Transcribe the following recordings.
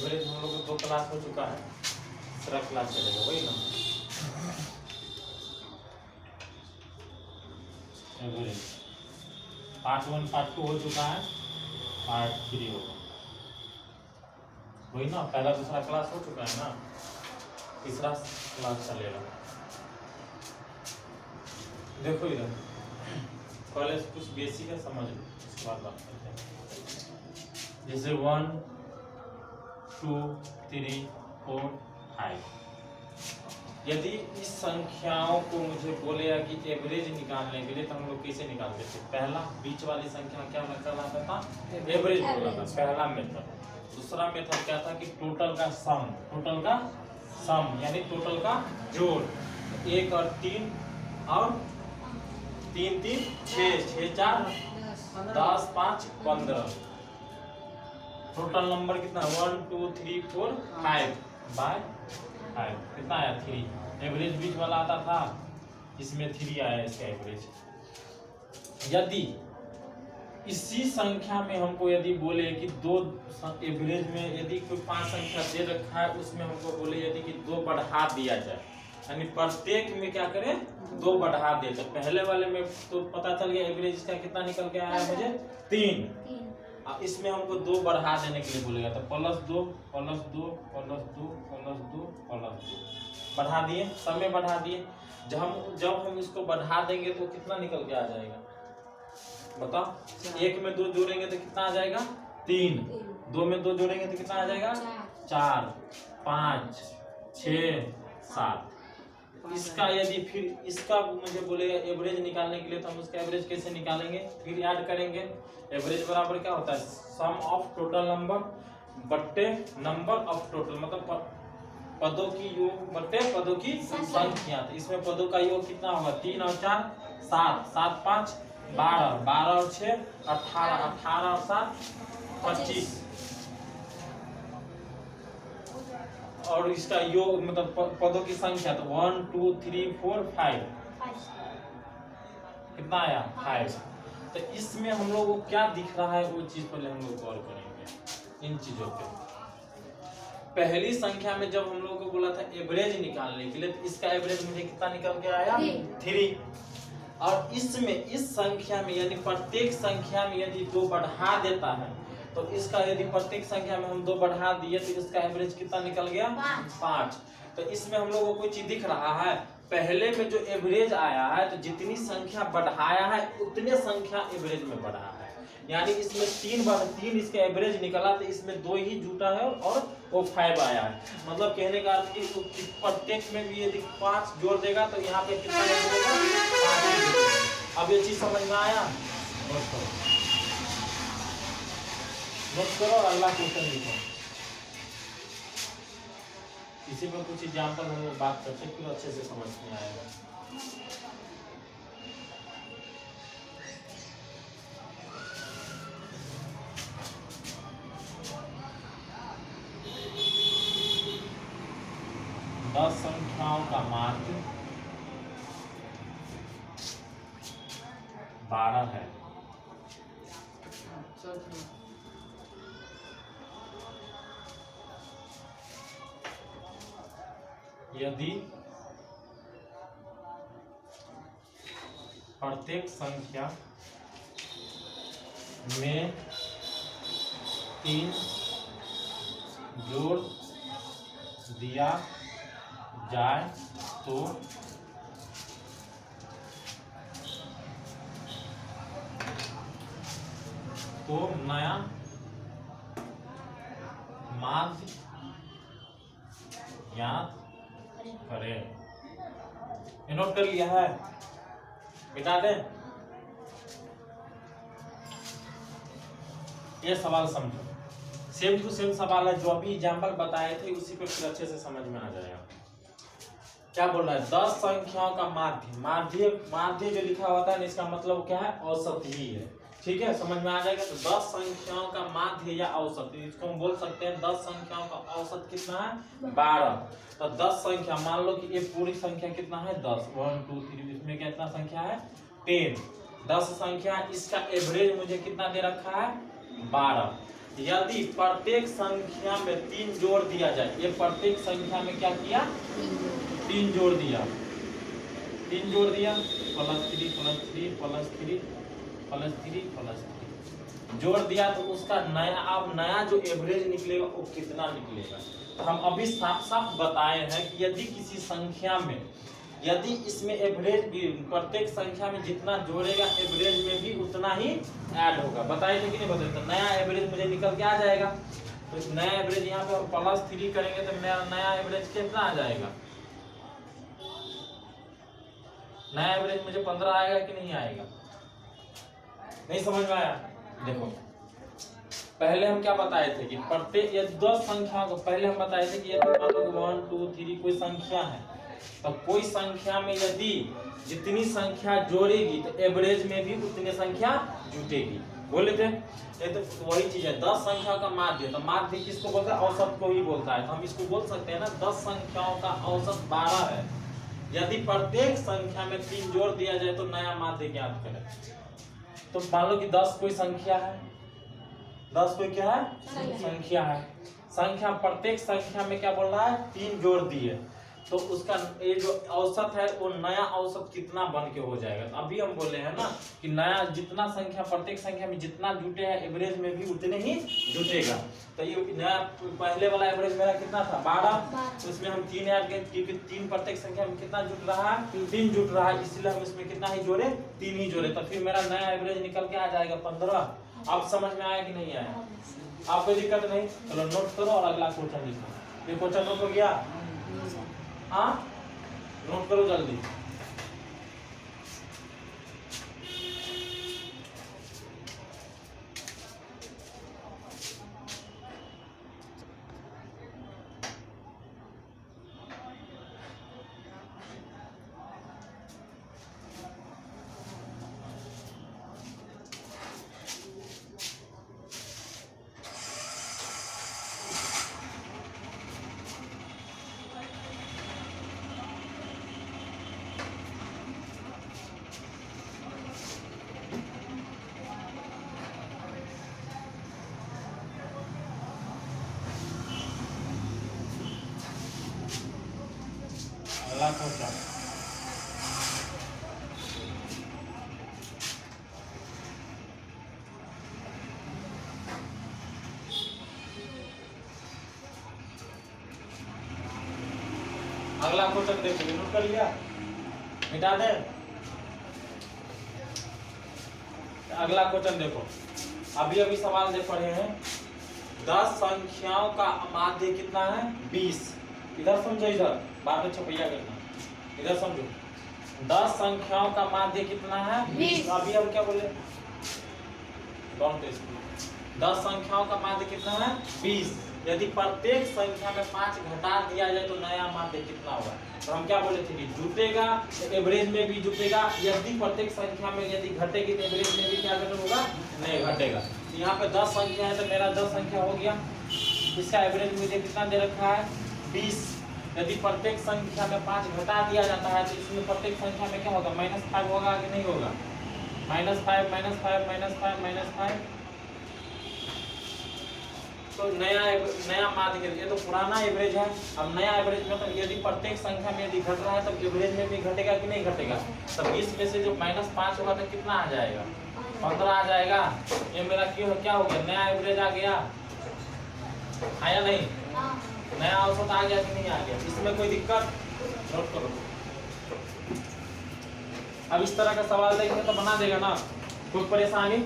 Average हम लोग को 2 क्लास हो चुका है, तीसरा क्लास चलेगा वही ना। एवरेज पार्ट 1 पार्ट 2 हो चुका है, पार्ट 3 होगा वही ना। पहला दूसरा क्लास हो चुका है ना, तीसरा क्लास चलेगा। देखो इधर पहले कुछ बेसिक है समझ लो, उसके बाद बात करते हैं। जैसे 1 2 3 4 5, यदि इस संख्याओं को मुझे बोलेगा कि एवरेज निकालने के लिए तो हम लोग कैसे निकालते थे? पहला बीच वाली संख्या क्या कहलाता था? एवरेज कहलाता था, पहला मेथड। दूसरा मेथड क्या था कि टोटल का सम यानी टोटल का जोड़। 1 और 3 और 3 3 6 6 4 10 5 15, टोटल नंबर कितना? 1 2 3 4 5 बाय 5 कितना आया? 3। एवरेज बीच वाला आता था, इसमें 3 आया इसका एवरेज। यदि इसी संख्या में हमको यदि बोले कि 2 एवरेज में यदि कोई 5 संख्या दे रखा है, उसमें हमको बोले यदि कि 2 बढ़ा दिया जाए, यानी प्रत्येक में क्या करें? 2 बढ़ा दे। तो पहले वाले में तो पता चल गया एवरेज इसका कितना निकल के आया मुझे? 3। अब इसमें हमको 2 बढ़ा देने के लिए बोलेगा, तो +2 +2 +2 +2 +2 बढ़ा दिए, सब में बढ़ा दिए। जब हम इसको बढ़ा देंगे तो कितना निकल के आ जाएगा बताओ? 1 में 2 जोड़ेंगे तो कितना आ जाएगा? 3। 2 में 2 जोड़ेंगे तो कितना आ जाएगा? 4 5 6 7। इसका यदि फिर इसका मुझे बोलेगा एवरेज निकालने के लिए, तो हम उसका एवरेज कैसे निकालेंगे? फिर ऐड करेंगे। एवरेज बराबर क्या होता है? सम ऑफ टोटल नंबर बट्टे नंबर ऑफ टोटल, मतलब पदों की योग बट्टे पदों की संख्या। तो इसमें पदों का योग कितना होगा? 3 और 4 7, 7 5 12, 12 और 6 18, 18 और 7 25, और इसका योग मतलब पदों की संख्या तो 1 2 3 4 5 कितना आया? 5। तो इसमें हम लोग को क्या दिख रहा है वो चीज पहले हम लोग गौर करेंगे इन चीजों पे। पहली संख्या में जब हम लोग को बोला था एवरेज निकालने के लिए, तो इसका एवरेज मुझे कितना निकल के आया? 3। और इसमें इस संख्या में यानी प्रत्येक संख्या में यदि 2 बढ़ा देता है, तो इसका यदि प्रत्येक संख्या में हम 2 बढ़ा दिए तो इसका एवरेज कितना निकल गया? 5। तो इसमें हम लोगों को कोई चीज दिख रहा है? पहले में जो एवरेज आया है, तो जितनी संख्या बढ़ाया है उतने संख्या एवरेज में बढ़ा है। यानी इसमें 3 इसका एवरेज निकला, तो इसमें 2 ही जुटा है और वो 5 आया है। मतलब कहने का अर्थ कि प्रत्येक में भी यदि 5 जोड़ देगा तो यहाँ पे कितना जुड़ेगा? 5। अब ये चीज समझ में आया? नोट करो, अगला क्वेश्चन लिखो। इसी में कुछ एग्जाम्पल हम लोग बात करते हैं, फिर अच्छे से समझ में आएगा। दस संख्याओं का माध्य 12 है। यदि प्रत्येक संख्या में 3 जोड़ दिया जाए तो नया माध्य ज्ञात करें। नोट कर लिया है? मिटा दें? ये सवाल समझो, सेम टू सेम सवाल है, जो अभी एग्जाम्पल बताए थे उसी पे फिर अच्छे से समझ में आ जाएगा। क्या बोल रहा है? 10 संख्याओं का माध्य जो लिखा होता है ना, इसका मतलब क्या है? औसत ही है। ठीक है, समझ में आ जाएगा। तो 10 संख्याओं का माध्य या औसत, इसको हम बोल सकते हैं 10 संख्याओं का औसत कितना है? 12। तो 10 संख्या, मान लो कि ये पूरी संख्या कितना है? 10। 1 2 3, इसमें कितना संख्या है? 10। 10 संख्या, इसका एवरेज मुझे कितना दे रखा है? 12। यदि प्रत्येक संख्या में 3 जोड़ दिया जाए, ये प्रत्येक संख्या में क्या किया, 3 जोड़ दिया, 3 जोड़ दिया, +3 +3 +3 +3 +3 जोड़ दिया, तो उसका नया, अब नया जो एवरेज निकलेगा वो कितना निकलेगा। तो हम अभी साफ साफ बताए हैं कि यदि किसी संख्या में, यदि इसमें एवरेज प्रत्येक संख्या में जितना जोड़ेगा एवरेज में भी उतना ही ऐड होगा। बताए थे कि नहीं बताए? तो नया एवरेज मुझे निकल के आ जाएगा। तो नया एवरेज यहाँ पे हम +3 करेंगे तो मेरा नया एवरेज कितना आ जाएगा? नया एवरेज मुझे 15 आएगा कि नहीं आएगा? नहीं समझ में आया? देखो पहले हम क्या बताए थे कि प्रत्येक, यदि 10 संख्याओं को पहले हम बताए थे कि यदि 1 2 3 कोई संख्या है, तो कोई संख्या में यदि जितनी संख्या जोड़ेगी तो एवरेज में भी उतनी संख्या जुटेगी। बोले थे ये तो वही चीज है। 10 संख्या का माध्य, तो माध्य किसको बोलता है? औसत को ही बोलता है। तो हम इसको बोल सकते हैं ना, 10 संख्याओं का औसत 12 है। यदि प्रत्येक संख्या में 3 जोड़ दिया जाए तो नया माध्य ज्ञात करें। तो मान लो कि 10 कोई संख्या है, 10 कोई क्या है? संख्या है। संख्या, प्रत्येक संख्या में क्या बोल रहा है? 3 जोड़ दिए, तो उसका ये जो औसत है वो नया औसत कितना बन के हो जाएगा। तो अभी हम बोले हैं ना कि नया जितना संख्या, प्रत्येक संख्या में जितना जुटे हैं एवरेज में भी उतने ही जुटेगा। तो ये नया पहले वाला एवरेज मेरा कितना था? 12। तो इसमें हम 3 ऐड किए क्योंकि 3 प्रत्येक संख्या में कितना जुट रहा है? 3 जुट रहा है, इसलिए हम इसमें कितना ही जोड़े? 3 ही जोड़े। तो फिर मेरा नया एवरेज निकल के आ जाएगा 15। अब समझ में आया कि नहीं आया? आप कोई दिक्कत नहीं? चलो नोट करो और अगला क्वेश्चन लिखो। ये क्वेश्चन नोट हो गया? हाँ, नोट करो जल्दी। अगला क्वेश्चन, अगला क्वेश्चन देखो, नोट कर लिया? मिटा दे। अगला क्वेश्चन देखो, अभी अभी सवाल देख पढ़े हैं। 10 संख्याओं का माध्य कितना है? 20। इधर समझो, इधर बाद में छपैया करना, इधर समझो। 10 संख्याओं का माध्य कितना है? 20। अभी हम क्या बोले? 10 संख्याओं का माध्य कितना है? 20। यदि प्रत्येक संख्या में 5 घटा दिया जाए तो नया माध्य कितना होगा? तो हम क्या बोले थे कि जुटेगा तो एवरेज में भी जुटेगा। यदि प्रत्येक संख्या में यदि घटेगी तो एवरेज में भी क्या होगा? नहीं घटेगा। यहाँ पे 10 संख्या है तो मेरा 10 संख्या हो गया, इसका एवरेज मुझे कितना दे रखा है? 20। यदि प्रत्येक संख्या में 5 घटा दिया जाता है तो इसमें प्रत्येक संख्या में क्या होगा? -5 होगा कि नहीं होगा? -5 -5 -5 -5। तो नया माध्य, ये तो पुराना एवरेज है। अब नया एवरेज मतलब यदि प्रत्येक संख्या में यदि घट रहा है तब एवरेज में भी घटेगा कि नहीं घटेगा? तब 20 में से जो -5 होगा तो कितना आ जाएगा? 15 आ जाएगा। ये मेरा क्या हो गया? नया एवरेज आ गया, आया नहीं? नया औसत आ गया कि नहीं आ गया? इसमें कोई दिक्कत? नोट करो। अब इस तरह का सवाल देखेंगे तो बना देगा ना, कोई परेशानी?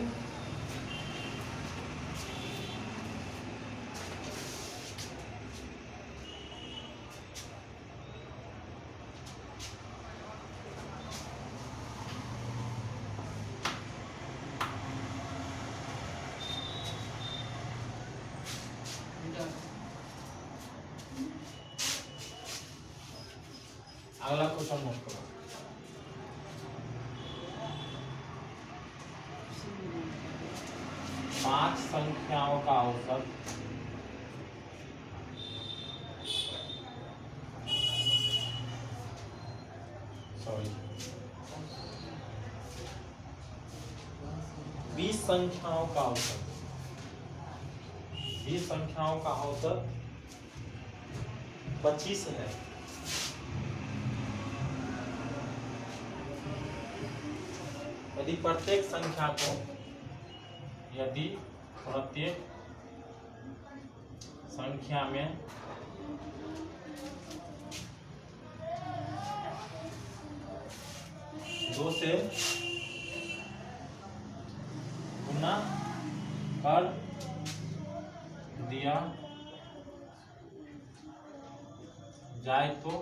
अगला क्वेश्चन नोट करो। पांच संख्याओं का औसत सॉरी 20 संख्याओं का औसत 20 संख्याओं का औसत 25 है। यदि प्रत्येक संख्या में 2 से गुना कर दिया जाए तो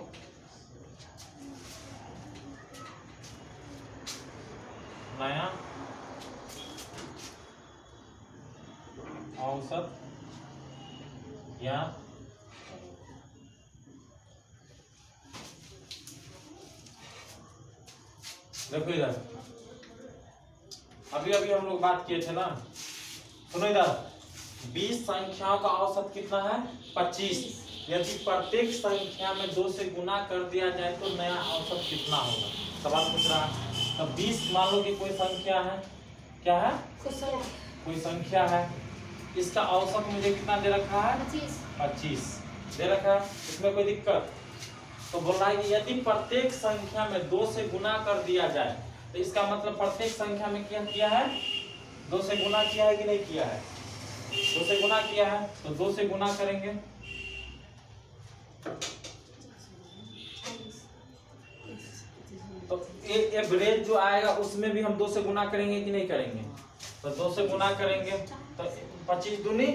नया औसत ज्ञात देखो इधर, अभी हम लोग बात किए थे ना, सुनो इधर, 20 संख्याओं का औसत कितना है 25। यदि प्रत्येक संख्या में 2 से गुना कर दिया जाए तो नया औसत कितना होगा, सवाल पूछ रहा है। तो 20 मान लो कि कोई संख्या है, क्या है कोई संख्या है, इसका औसत मुझे कितना दे रखा है 25 दे रखा है, इसमें कोई दिक्कत। तो बोल रहा है कि यदि प्रत्येक संख्या में 2 से गुना कर दिया जाए तो इसका मतलब प्रत्येक संख्या में क्या किया है 2 से गुना किया है कि नहीं किया है, 2 से गुना किया है, तो 2 से गुना करेंगे तो एवरेज जो आएगा उसमें भी हम 2 से गुना करेंगे कि नहीं करेंगे, तो 2 से गुना करेंगे तो 25 दूनी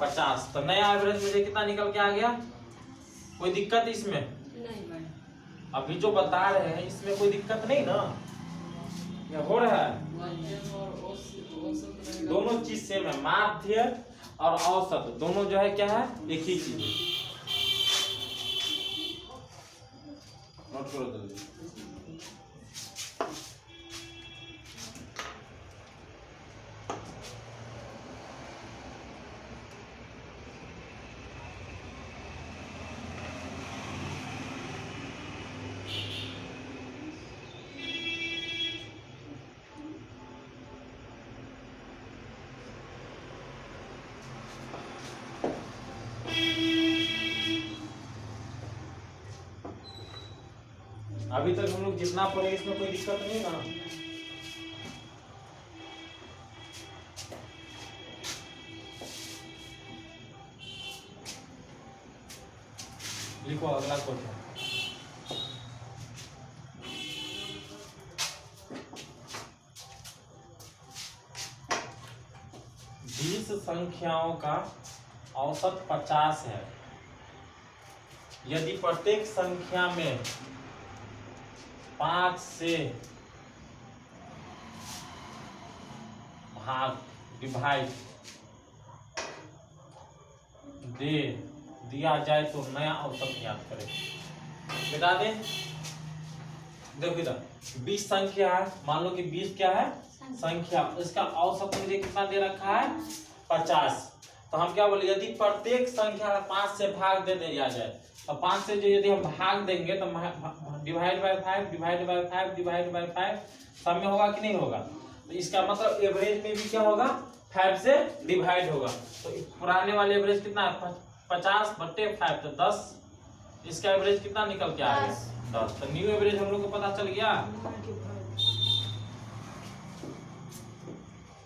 50, तो नया एवरेज मुझे कितना निकल के आ गया। कोई दिक्कत इसमें नहीं, अभी जो बता रहे हैं इसमें कोई दिक्कत नहीं ना, ये हो रहा है, दोनों चीज सेम है, माध्य और औसत दोनों जो है क्या है एक ही चीज है। नोट करो जल्दी। अभी तक हम लोग जितना पढ़े इसमें कोई दिक्कत नहीं ना, लिखो अगला क्वेश्चन। बीस संख्याओं का औसत 50 है। यदि प्रत्येक संख्या में 5 से भाग डिवाइड दे दिया जाए तो नया औसत ज्ञात करें। बता दें, देखो इधर 20 संख्या है, मान लो कि 20 क्या है संख्या, इसका औसत मुझे कितना दे रखा है 50। तो हम क्या बोले, यदि प्रत्येक संख्या 5 से भाग दे दिया जाए तो 5 से जो यदि हम भाग देंगे तो divide by 5 divide by 5 divide by 5 सब में होगा कि नहीं होगा, तो इसका मतलब एवरेज में भी क्या होगा 5 से डिवाइड होगा। तो पुराने वाले एवरेज कितना है 50/5 तो 10, इसका एवरेज कितना निकल के आ गया 10। तो न्यू एवरेज हम लोग को पता चल गया।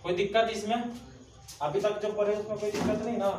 कोई दिक्कत इसमें, अभी तक जो पढ़े उसमें कोई दिक्कत नहीं ना।